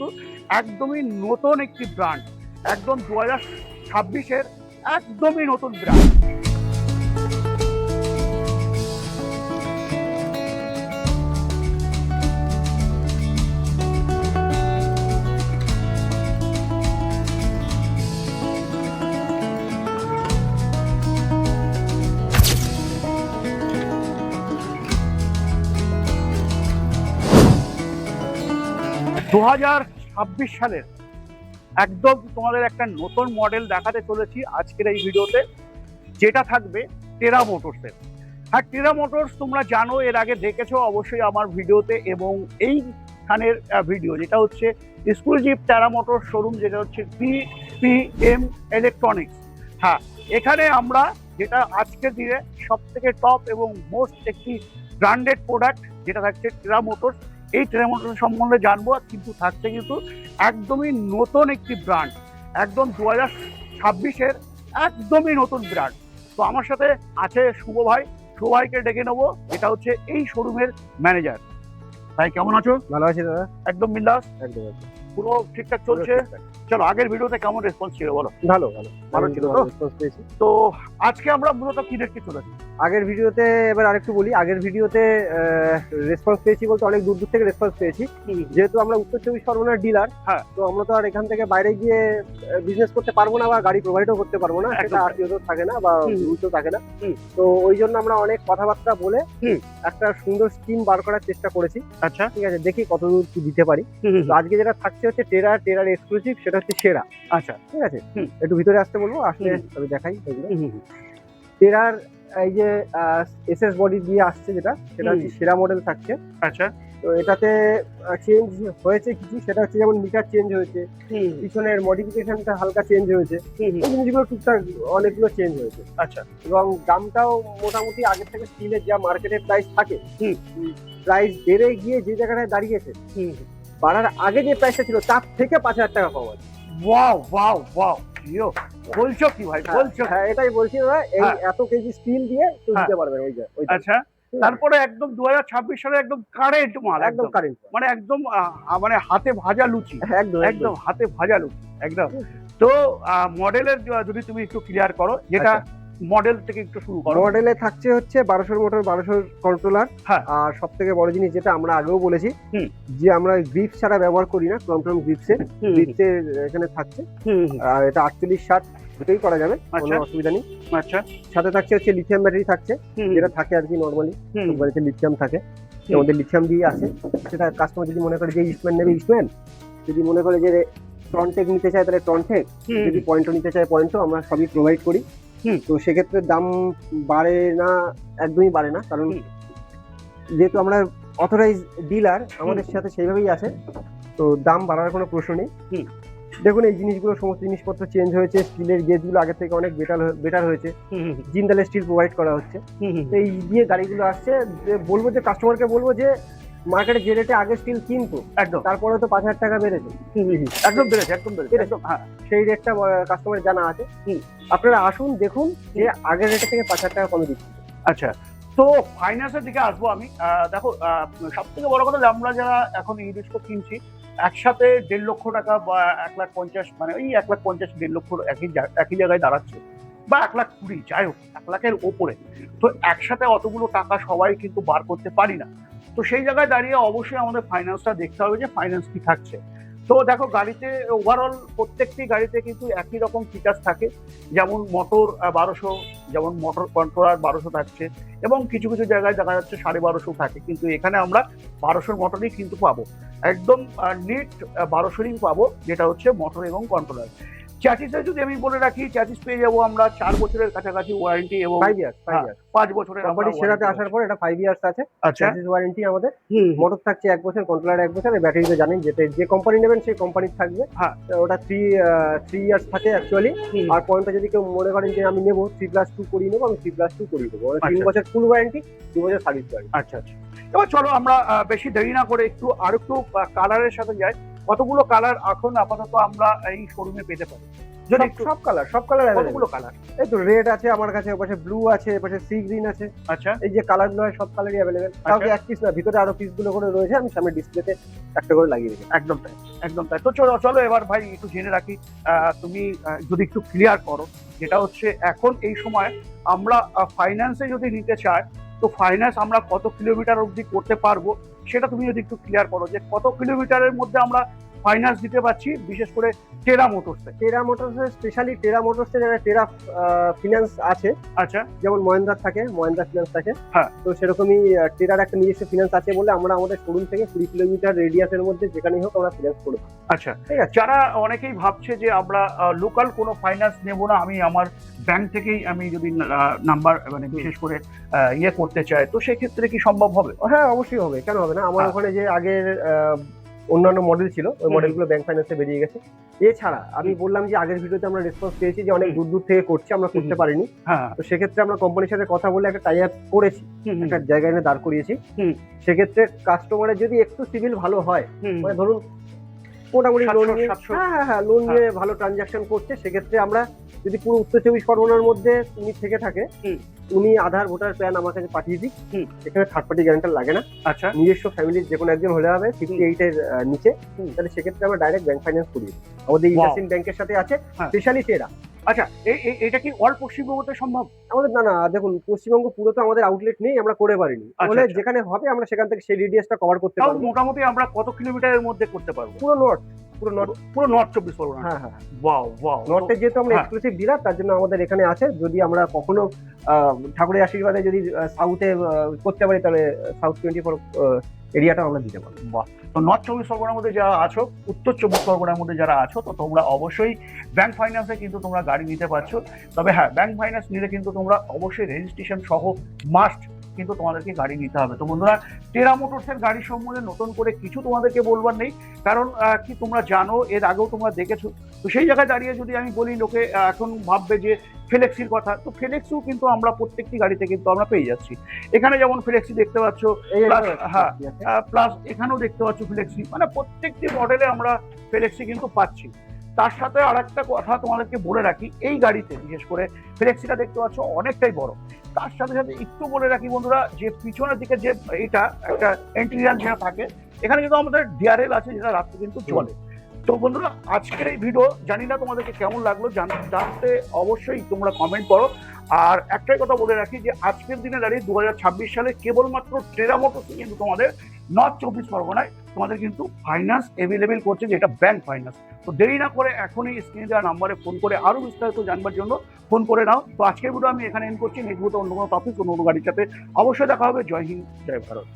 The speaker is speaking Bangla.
কিন্তু একদমই নতুন একটি ব্র্যান্ড, একদম 2026-এর একদমই নতুন ব্র্যান্ড। দু 2026 সালের একদম তোমাদের একটা নতুন মডেল দেখাতে চলেছি আজকের এই ভিডিওতে, যেটা থাকবে টেরা মোটরসের। আর টেরা মোটরস তোমরা জানো, এর আগে দেখেছো অবশ্যই আমার ভিডিওতে, এবং এইখানের ভিডিও যেটা হচ্ছে এক্সক্লুসিভ টেরা মোটরস শোরুম, যেটা হচ্ছে PPM ইলেকট্রনিক্স। হ্যাঁ, এখানে আমরা যেটা আজকের দিনে সব থেকে টপ এবং মোস্ট একটি ব্র্যান্ডেড প্রোডাক্ট যেটা থাকছে টেরা মোটরস, এই টেরা মোটরস সম্বন্ধে জানবো। কিন্তু থাকছে কিন্তু একদমই নতুন একটি ব্র্যান্ড, একদম 2026-এর একদমই নতুন ব্র্যান্ড। তো আমার সাথে আছে শুভ ভাই, শুভ ভাইকে ডেকে নেবো, এটা হচ্ছে এই শোরুমের ম্যানেজার। ভাই কেমন আছো? ভালো আছি দাদা, একদম বিন্দাস, একদম পুরো ঠিকঠাক চলছে? চলো, আগের ভিডিওতে কেমন রেসপন্স ছিল বলো? ভালো ভালো ভালো ছিল তো? রেসপন্স পেয়েছি। তো আজকে আমরা মূলত কি দেখতে চলেছি? আগের ভিডিওতে এবার আরেকটু বলি, আগের ভিডিওতে রেসপন্স পেয়েছি বলতে অনেক দূর দূর থেকে রেসপন্স পেয়েছি। যেহেতু আমরা উত্তর চব্বিশ পরগনার ডিলার, হ্যাঁ, তো আমরা তো আর এখান থেকে বাইরে গিয়ে বিজনেস করতে পারবো না বা গাড়ি প্রোভাইডও করতে পারবো না, সেটা আরটিও থাকে না বা রুলসও থাকে না। তো ওই জন্য আমরা অনেক কথাবার্তা বলে একটা সুন্দর স্কিম বার করার চেষ্টা করেছি। আচ্ছা, ঠিক আছে, দেখি কতদূর কি দিতে পারি। তো আজকে যেটা থাকছে হচ্ছে টেরার এক্সক্লুসিভ, সেটা হচ্ছে সেরা। আচ্ছা, ঠিক আছে, একটু ভিতরে আসতে বলবো, আসলে আমি দেখাই এগুলো। টেরার এই যে এসএস বডি দিয়ে আসছে, যেটা সেটা হচ্ছে সেরা মডেল থাকছে। আচ্ছা, তো এটাতে চেঞ্জ হয়েছে কিছু, সেটা হচ্ছে যেমন মিটার চেঞ্জ হয়েছে, পিছনের মডিফিকেশনটা হালকা চেঞ্জ হয়েছে, এই জিনিসগুলো টুকটাক অনেকগুলো চেঞ্জ হয়েছে। আচ্ছা, এবং দামটাও মোটামুটি আগের থেকে স্টিলের যা মার্কেটের প্রাইস থাকে, প্রাইস বেড়ে গিয়ে যে জায়গাটায় দাঁড়িয়েছে, বাড়ার আগে যে প্রাইসটা ছিল তার থেকে 5,000 টাকা কম আছে। ওয়াও ওয়াও ওয়াও, ইয়ো বলছো কি ভাই, বলছো? হ্যাঁ, এটাই বলছি দাদা, এই এত কেজি স্টিল দিয়ে তুই দিতে পারবেন ওই। আচ্ছা, তারপরে একদম 2026 সালে একদম কারেন্ট মাল, একদম কারেন্ট, মানে একদম মানে হাতে ভাজা লুচি, একদম একদম হাতে ভাজা লুচি একদম। তো মডেলের যদি তুমি একটু ক্লিয়ার করো, যেটা মডেল থেকে একটু শুরু করো। মডেলে থাকছে হচ্ছে 1200 মোটর, 1200 কন্ট্রোলার। আর সব থেকে বড় জিনিস যেটা আমরা আগেও বলেছি, যে আমরা গ্রিপস ছাড়া ব্যবহার করি না, ক্রমট্রম গ্রিপসের এখানে থাকছে। আর এটা 48-60 দুটোই করা যাবে, কোনো অসুবিধা নেই। আচ্ছা, সাথে থাকছে হচ্ছে লিথিয়াম ব্যাটারি থাকছে, যেটা থাকে আর কি নর্মালি গাড়িতে লিথিয়াম থাকে, আমাদের লিথিয়াম দিয়ে আসে। সেটা কাস্টমার যদি মনে করে যে ইস্টম্যান নেবে ইস্টম্যান, যদি মনে করে যে ট্রনটেক নিতে চায় তাহলে ট্রনটেক, যদি পয়েন্টও নিতে চায় পয়েন্টও, আমরা সবই প্রোভাইড করি। তো সেক্ষেত্রে দাম বাড়ে না, একদমই বাড়ে না, কারণ যেহেতু আমরা অথরাইজ ডিলার, আমাদের সাথে সেইভাবেই আছে, তো দাম বাড়ার কোনো প্রশ্ন নেই। দেখুন, এই জিনিসগুলো সমস্ত জিনিসপত্র চেঞ্জ হয়েছে, স্টিলের গেজগুলো আগের থেকে অনেক বেটার হয়েছে, জিন্দালের স্টিল প্রোভাইড করা হচ্ছে। তো এই দিয়ে গাড়িগুলো আসছে, যে বলবো যে কাস্টমারকে বলবো যে মার্কেটে যে রেটে আগে স্টিল কিনতো, একদম তারপরে তো 5,000 টাকা বেড়েছে, একদম বেড়েছে, একদম বেড়েছে। হ্যাঁ, সেই রেটটা কাস্টমার জানা আছে। আপনারা আসুন, দেখুন যে আগের রেটে থেকে 5,000 টাকা কমে দিচ্ছে। আচ্ছা, তো ফাইন্যান্সের দিকে আসবো আমি। দেখো, সব থেকে বড় কথা, আমরা যারা এখন ই রিক্সা কিনছি, একসাথে 1.5 লক্ষ টাকা বা 1,50,000, মানে ওই 1,50,000 1.5 লক্ষ একই জায়গায় দাঁড়াচ্ছে, বা 1,20,000, যাই হোক 1 লাখের ওপরে। তো একসাথে অতগুলো টাকা সবাই কিন্তু বার করতে পারি না। তো সেই জায়গায় দাঁড়িয়ে অবশ্যই আমাদের ফাইন্যান্সটা দেখতে হবে, যে ফাইন্যান্স কি থাকছে। তো দেখো, গাড়িতে ওভারঅল প্রত্যেকটি গাড়িতে কিন্তু একই রকম ফিচার্স থাকে, যেমন মোটর 1200, যেমন মোটর কন্ট্রোলার 1200 থাকছে, এবং কিছু কিছু জায়গায় দেখা যাচ্ছে 1250 থাকে, কিন্তু এখানে আমরা 1200 মোটরই কিন্তু পাবো, একদম নিট 1200ই পাবো, যেটা হচ্ছে মোটর এবং কন্ট্রোলার। চ্যাসিসে যদি আমি বলে রাখি, চ্যাসিস পেয়ে যাবো আমরা 4 বছরের কাছাকাছি ওয়ারেন্টি, এবং 5 বছরের সেরাতে আসার পর এটা 5 ইয়ার্স আছে চ্যাসিস ওয়ারেন্টি আমাদের। মোটর থাকছে 1 বছর, কন্ট্রোলার 1 বছর, ব্যাটারি তো জানেন যে কোম্পানি নেবেন সেই কোম্পানির থাকবে। ওটা 3 ইয়ার্স থাকে অ্যাকচুয়ালি। আর পয়েন্টটা যদি কেউ মনে করেন যে আমি নেবো 3+2 করিয়ে নেবো, আমি 3+2 করিয়ে দেবো, 3 বছর ফুল ওয়ারেন্টি, 2 বছর সার্ভিস ওয়ারেন্টি। আচ্ছা আচ্ছা, এবার চলো আমরা বেশি দেরি না করে একটু কালারের সাথে যাই। কতগুলো কালার এখন আপাতত আমরা এই শোরুমে পেতে পারি? যদি সব কালার কতগুলো কালার? এই তো রেড আছে আমার কাছে, ওপাশে ব্লু আছে, এপাশে সি গ্রিন আছে। আচ্ছা এই যে কালার গুলো হয় সব কালারই অ্যাভেলেবেল। কাউকে এক পিস না, ভিতরে আরো পিস গুলো করে রয়েছে, আমি সামনে ডিসপ্লেতে একটা করে লাগিয়ে রেখেছি। একদম তাই, একদম তাই। তো চলো চলো এবার ভাই একটু জেনে রাখি, তুমি যদি একটু ক্লিয়ার করো, যেটা হচ্ছে এখন এই সময় আমরা ফাইন্যান্সে যদি নিতে চাই, তো ফাইন্যান্স আমরা কত কিলোমিটার অবধি করতে পারবো, সেটা তুমি যদি একটু ক্লিয়ার করো যে কত কিলোমিটারের মধ্যে আমরা ফাইন্যান্স দিতে পারছি, বিশেষ করে টেরা মোটরসে। টেরা মোটরসে, স্পেশালি টেরা মোটরসে যারা টেরা ফিনান্স আছে, আচ্ছা যেমন মহেন্দ্রার থাকে, মহেন্দ্রা ফিনান্স থাকে, হ্যাঁ। তো সেরকমই টেরার একটা নিজস্ব ফিনান্স আছে বলে আমরা আমাদের শোরুম থেকে 20 কিলোমিটার রেডিয়াসের মধ্যে যেখানেই হোক আমরা ফিনান্স করে দিই। আচ্ছা, ঠিক আছে। যারা অনেকেই ভাবছে যে আমরা লোকাল কোনো ফাইন্যান্স নেব না, আমি আমার ব্যাংক থেকেই আমি যদি নাম্বার মানে বিশেষ করে ইয়ে করতে চাই, তো সেক্ষেত্রে কি সম্ভব হবে? হ্যাঁ অবশ্যই হবে, কেন হবে না। আমার হ্যাঁ। ওখানে যে আগের অন্যান্য মডেল ছিল, ওই হুম। মডেলগুলো ব্যাংক ফাইন্যান্সে বেরিয়ে গেছে। এছাড়া আমি বললাম যে আগের ভিডিওতে আমরা রেসপন্স পেয়েছি যে অনেক হুম। দূর দূর থেকে করছে, আমরা করতে হুম। পারিনি। হ্যাঁ, তো সেক্ষেত্রে আমরা কোম্পানির সাথে কথা বলে একটা টাই আপ করেছি, হুম, হুম, একটা জায়গায় এনে দাঁড় করিয়েছি। হুম। সেক্ষেত্রে কাস্টমারের যদি একটু সিভিল ভালো হয়, হুম, মানে ধরুন মোটামুটি লোন 700, নিয়ে, 700 হ্যাঁ লোন নিয়ে ভালো ট্রানজাকশন করছে, সেক্ষেত্রে আমরা যদি পুরো উত্তর 24 পরগনার মধ্যে উনি থেকে থাকে, হুম। উনি আধার ভোটার প্যান আমার কাছে পাঠিয়ে দিক। হুম। এখানে থার্ড পার্টি গ্যারান্টার লাগে না, আচ্ছা নিজস্ব ফ্যামিলির যে কোনো একজন হলে হবে 58 এর নিচে। তাহলে সেক্ষেত্রে আমরা ডাইরেক্ট ব্যাংক ফাইন্যান্স করি। আমাদের Wow. ইন্ডাসইন্ড ব্যাংকের সাথে আছে, হ্যাঁ। স্পেশালি টেরা। আচ্ছা, এটা কি অল পশ্চিমবঙ্গতে সম্ভব? আমাদের না দেখুন, পশ্চিমবঙ্গ পুরো তো আমাদের আউটলেট নেই, আমরা করে পারিনি। আচ্ছা, বলে আচ্ছা। যেখানে হবে আমরা সেখান থেকে সেই রেডিয়াসটা কভার করতে তাও পারবো। মোটামুটি আমরা কত কিলোমিটারের মধ্যে করতে পারবো? পুরো নর্থ, পুরো নর্থ। পুরো নর্থ 24 পরগনা। হ্যাঁ হ্যাঁ, ওয়াও ওয়াও। নর্থে যেহেতু আমরা হ্যাঁ। এক্সক্লুসিভ ডিলার, তার জন্য আমাদের এখানে আছে। যদি আমরা কখনো ঠাকুরের আশীর্বাদে যদি সাউথে করতে পারি, তাহলে সাউথ 24 এরিয়াটা আমরা দিতে পারবো। বাহ। তো নর্থ 24 পরগনার মধ্যে যারা আছো, উত্তর 24 পরগনার মধ্যে যারা আছো, তো তোমরা অবশ্যই ব্যাংক ফাইন্যান্সে কিন্তু তোমরা গাড়ি নিতে পারছো। তবে হ্যাঁ, ব্যাংক ফাইন্যান্স নিলে কিন্তু তোমরা অবশ্যই রেজিস্ট্রেশন সহ মাস্ট কিন্তু তোমাদেরকে গাড়ি নিতে হবে। তো বন্ধুরা, টেরা মোটরসের গাড়ি সম্বন্ধে নতুন করে কিছু তোমাদেরকে বলবার নেই, কারণ কি তোমরা জানো, এর আগেও তোমরা দেখেছো। তো সেই জায়গায় দাঁড়িয়ে যদি আমি বলি, লোকে এখন ভাববে যে ফ্লেক্সির কথা, তো ফ্লেক্সিও কিন্তু আমরা প্রত্যেকটি গাড়িতে কিন্তু আমরা পেয়ে যাচ্ছি। এখানে যেমন ফ্লেক্সি দেখতে পাচ্ছ, এই Plus, হ্যাঁ, প্লাস এখানেও দেখতে পাচ্ছ ফ্লেক্সি, মানে প্রত্যেকটি মডেলে আমরা ফ্লেক্সি কিন্তু পাচ্ছি। তার সাথে আর একটা কথা তোমাদেরকে বলে রাখি, এই গাড়িতে বিশেষ করে ফ্লেক্সিটা দেখতে পাচ্ছ অনেকটাই বড়। তার সাথে সাথে একটু বলে রাখি বন্ধুরা, যে পিছনের দিকে যে এটা একটা এন্ট্রিয়াল যেটা থাকে, এখানে কিন্তু আমাদের ডিআরএল আছে, যেটা রাত্রে কিন্তু চলে। তো বন্ধুরা, আজকের এই ভিডিও জানি না তোমাদেরকে কেমন লাগলো, জানতে অবশ্যই তোমরা কমেন্ট করো। আর একটাই কথা বলে রাখি যে আজকের দিনে দাঁড়িয়ে 2026 সালে কেবলমাত্র টেরা মোটরসে কিন্তু তোমাদের নর্থ 24 পরগনায় তোমাদের কিন্তু ফাইন্যান্স অ্যাভেলেবেল করছে, যেটা ব্যাংক ফাইন্যান্স। তো দেরি না করে এখনই স্ক্রিনে দেওয়া নাম্বারে ফোন করে আরো বিস্তারিত জানবার জন্য ফোন করে নাও। তো আজকের ভিডিও আমি এখানে এন্ড করছি। নেক্সট ভিডিও অন্য কোনো টপিক, অন্য গাড়ির সাথে অবশ্যই দেখা হবে। জয় হিন্দ, জয় ভারত।